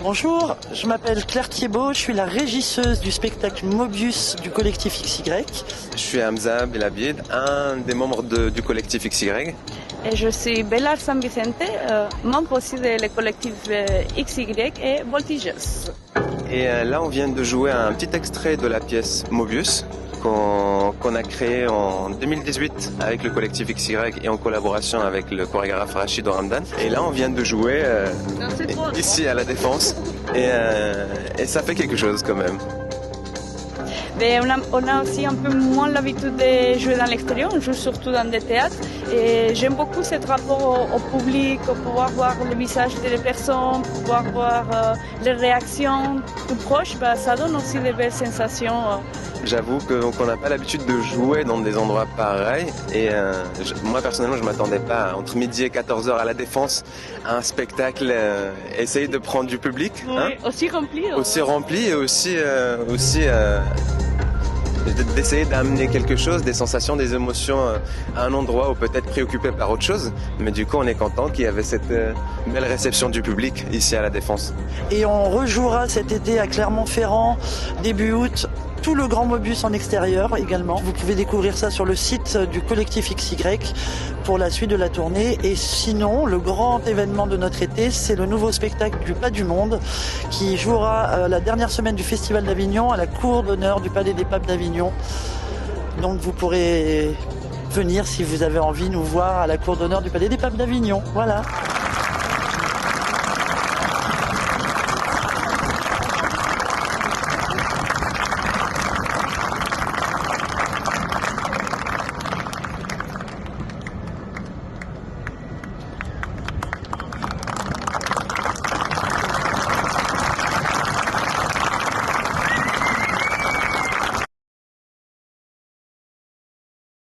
Bonjour, je m'appelle Claire Thiebaud, je suis la régisseuse du spectacle Mobius du collectif XY. Je suis Hamza Belabid, un des membres du collectif XY. Et je suis Bella San Vicente, membre aussi du collectif XY et Voltigeurs. Et là, on vient de jouer un petit extrait de la pièce Mobius qu'on a créé en 2018 avec le collectif XY et en collaboration avec le chorégraphe Rachid Ramdan. Et là, on vient de jouer ici à La Défense et ça fait quelque chose quand même. Mais on a aussi un peu moins l'habitude de jouer dans l'extérieur, on joue surtout dans des théâtres. Et j'aime beaucoup ce rapport au public, pouvoir voir le visage des personnes, pouvoir voir les réactions tout proches, ça donne aussi de belles sensations. J'avoue qu'on n'a pas l'habitude de jouer dans des endroits pareils et moi personnellement je m'attendais pas entre midi et 14h à La Défense à un spectacle essayer de prendre du public. Oui, hein, aussi rempli. Aussi rempli et aussi d'essayer d'amener quelque chose, des sensations, des émotions à un endroit où peut-être préoccupé par autre chose. Mais du coup, on est content qu'il y avait cette belle réception du public ici à La Défense. Et on rejouera cet été à Clermont-Ferrand, début août, tout le grand Mobius en extérieur également. Vous pouvez découvrir ça sur le site du collectif XY pour la suite de la tournée. Et sinon, le grand événement de notre été, c'est le nouveau spectacle du Pas du Monde qui jouera la dernière semaine du Festival d'Avignon à la cour d'honneur du Palais des Papes d'Avignon. Donc vous pourrez venir si vous avez envie nous voir à la cour d'honneur du Palais des Papes d'Avignon. Voilà.